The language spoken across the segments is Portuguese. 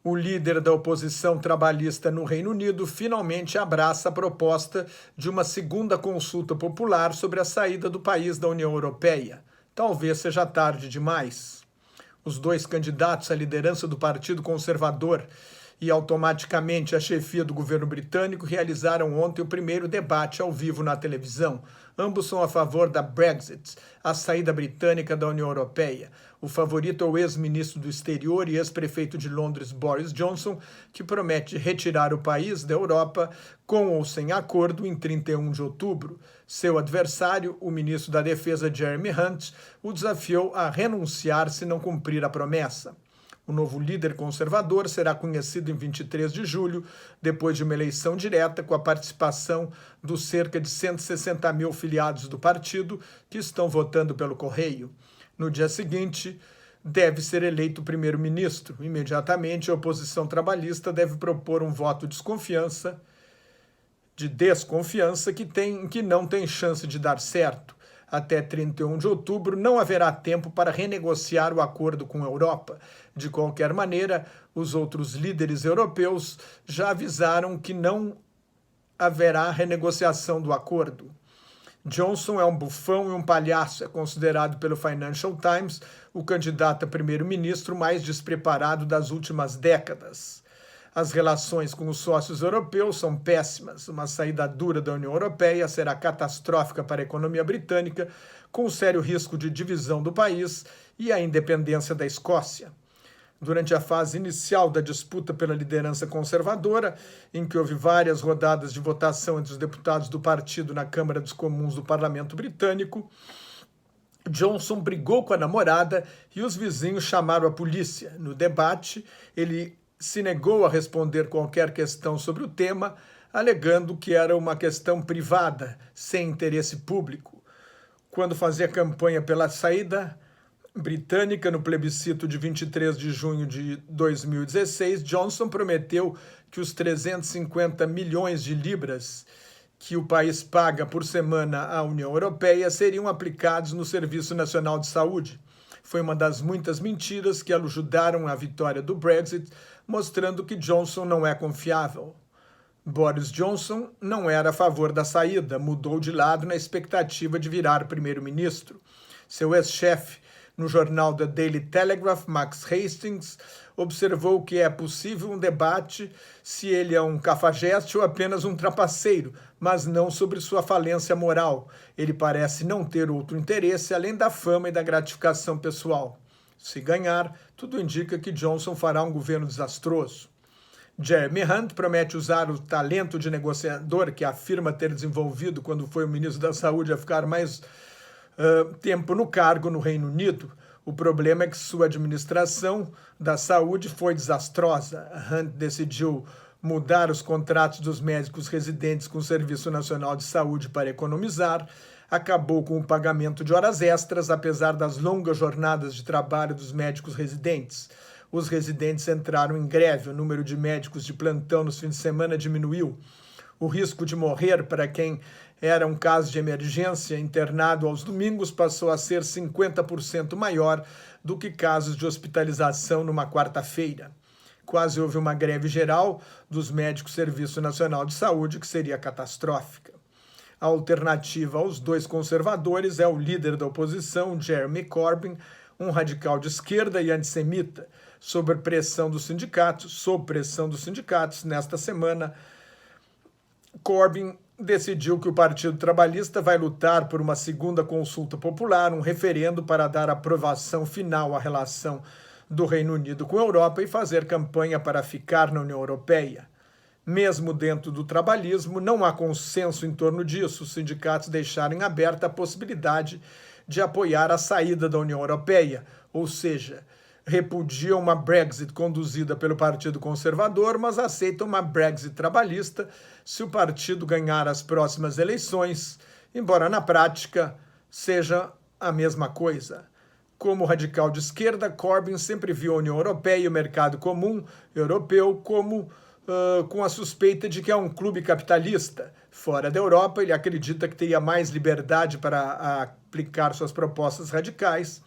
O líder da oposição trabalhista no Reino Unido finalmente abraça a proposta de uma segunda consulta popular sobre a saída do país da União Europeia. Talvez seja tarde demais. Os dois candidatos à liderança do Partido Conservador e automaticamente a chefia do governo britânico realizaram ontem o primeiro debate ao vivo na televisão. Ambos são a favor da Brexit, a saída britânica da União Europeia. O favorito é o ex-ministro do Exterior e ex-prefeito de Londres, Boris Johnson, que promete retirar o país da Europa com ou sem acordo em 31 de outubro. Seu adversário, o ministro da Defesa, Jeremy Hunt, o desafiou a renunciar se não cumprir a promessa. O novo líder conservador será conhecido em 23 de julho, depois de uma eleição direta com a participação dos cerca de 160 mil filiados do partido que estão votando pelo correio. No dia seguinte, deve ser eleito o primeiro-ministro. Imediatamente, a oposição trabalhista deve propor um voto de desconfiança que não tem chance de dar certo. Até 31 de outubro não haverá tempo para renegociar o acordo com a Europa. De qualquer maneira, os outros líderes europeus já avisaram que não haverá renegociação do acordo. Johnson é um bufão e um palhaço, é considerado pelo Financial Times o candidato a primeiro-ministro mais despreparado das últimas décadas. As relações com os sócios europeus são péssimas. Uma saída dura da União Europeia será catastrófica para a economia britânica, com sério risco de divisão do país e a independência da Escócia. Durante a fase inicial da disputa pela liderança conservadora, em que houve várias rodadas de votação entre os deputados do partido na Câmara dos Comuns do Parlamento Britânico, Johnson brigou com a namorada e os vizinhos chamaram a polícia. No debate, ele se negou a responder qualquer questão sobre o tema, alegando que era uma questão privada, sem interesse público. Quando fazia campanha pela saída britânica no plebiscito de 23 de junho de 2016, Johnson prometeu que os 350 milhões de libras que o país paga por semana à União Europeia seriam aplicados no Serviço Nacional de Saúde. Foi uma das muitas mentiras que ajudaram a vitória do Brexit, mostrando que Johnson não é confiável. Boris Johnson não era a favor da saída, mudou de lado na expectativa de virar primeiro-ministro. Seu ex-chefe no jornal The Daily Telegraph, Max Hastings, observou que é possível um debate se ele é um cafajeste ou apenas um trapaceiro, mas não sobre sua falência moral. Ele parece não ter outro interesse além da fama e da gratificação pessoal. Se ganhar, tudo indica que Johnson fará um governo desastroso. Jeremy Hunt promete usar o talento de negociador que afirma ter desenvolvido quando foi o ministro da Saúde a ficar mais tempo no cargo no Reino Unido. O problema é que sua administração da saúde foi desastrosa. Hunt decidiu mudar os contratos dos médicos residentes com o Serviço Nacional de Saúde para economizar, acabou com o pagamento de horas extras, apesar das longas jornadas de trabalho dos médicos residentes. Os residentes entraram em greve, o número de médicos de plantão nos fins de semana diminuiu. O risco de morrer para quem era um caso de emergência internado aos domingos passou a ser 50% maior do que casos de hospitalização numa quarta-feira. Quase houve uma greve geral dos médicos do Serviço Nacional de Saúde, que seria catastrófica. A alternativa aos dois conservadores é o líder da oposição, Jeremy Corbyn, um radical de esquerda e antissemita. Sob pressão dos sindicatos, nesta semana, Corbyn decidiu que o Partido Trabalhista vai lutar por uma segunda consulta popular, um referendo para dar aprovação final à relação do Reino Unido com a Europa e fazer campanha para ficar na União Europeia. Mesmo dentro do trabalhismo, não há consenso em torno disso. Os sindicatos deixaram aberta a possibilidade de apoiar a saída da União Europeia, ou seja, repudiam uma Brexit conduzida pelo Partido Conservador, mas aceitam uma Brexit trabalhista se o partido ganhar as próximas eleições, embora na prática seja a mesma coisa. Como radical de esquerda, Corbyn sempre viu a União Europeia e o mercado comum europeu como com a suspeita de que é um clube capitalista. Fora da Europa, ele acredita que teria mais liberdade para aplicar suas propostas radicais,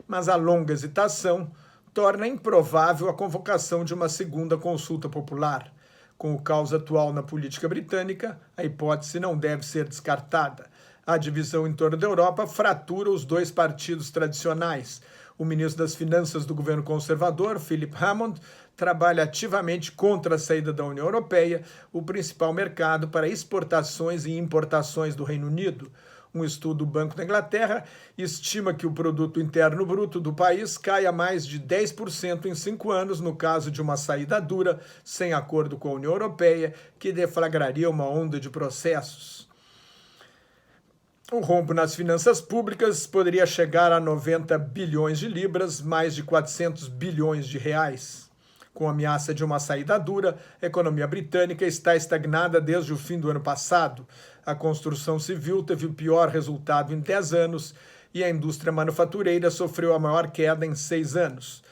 mas a longa hesitação torna improvável a convocação de uma segunda consulta popular. Com o caos atual na política britânica, a hipótese não deve ser descartada. A divisão em torno da Europa fratura os dois partidos tradicionais. O ministro das Finanças do governo conservador, Philip Hammond, trabalha ativamente contra a saída da União Europeia, o principal mercado para exportações e importações do Reino Unido. Um estudo do Banco da Inglaterra estima que o produto interno bruto do país caia mais de 10% em 5 anos no caso de uma saída dura, sem acordo com a União Europeia, que deflagraria uma onda de processos. O rombo nas finanças públicas poderia chegar a 90 bilhões de libras, mais de 400 bilhões de reais. Com a ameaça de uma saída dura, a economia britânica está estagnada desde o fim do ano passado. A construção civil teve o pior resultado em 10 anos e a indústria manufatureira sofreu a maior queda em 6 anos.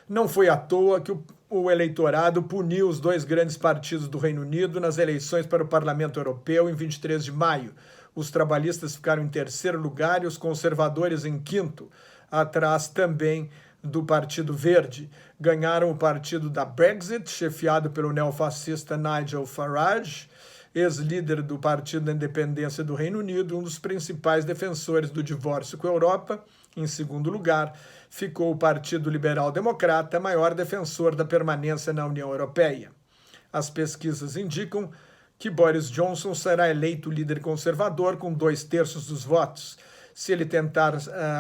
Não foi à toa que o eleitorado puniu os dois grandes partidos do Reino Unido nas eleições para o Parlamento Europeu em 23 de maio. Os trabalhistas ficaram em terceiro lugar e os conservadores em quinto, atrás também do Partido Verde. Ganharam o partido da Brexit, chefiado pelo neofascista Nigel Farage, ex-líder do Partido da Independência do Reino Unido, um dos principais defensores do divórcio com a Europa. Em segundo lugar, ficou o Partido Liberal Democrata, maior defensor da permanência na União Europeia. As pesquisas indicam que Boris Johnson será eleito líder conservador com 2/3 dos votos. Se ele tentar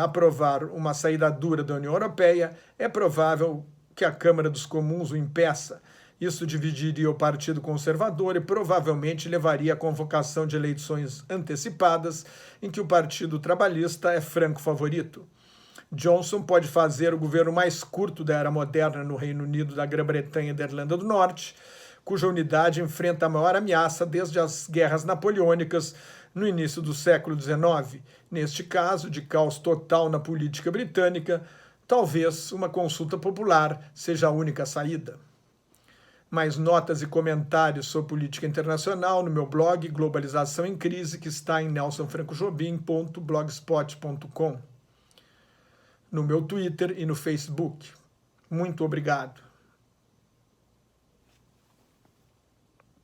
aprovar uma saída dura da União Europeia, é provável que a Câmara dos Comuns o impeça. Isso dividiria o Partido Conservador e provavelmente levaria à convocação de eleições antecipadas, em que o Partido Trabalhista é franco favorito. Johnson pode fazer o governo mais curto da era moderna no Reino Unido, da Grã-Bretanha e da Irlanda do Norte, cuja unidade enfrenta a maior ameaça desde as guerras napoleônicas no início do século XIX. Neste caso, de caos total na política britânica, talvez uma consulta popular seja a única saída. Mais notas e comentários sobre política internacional no meu blog Globalização em Crise, que está em nelsonfrancojobim.blogspot.com, no meu Twitter e no Facebook. Muito obrigado.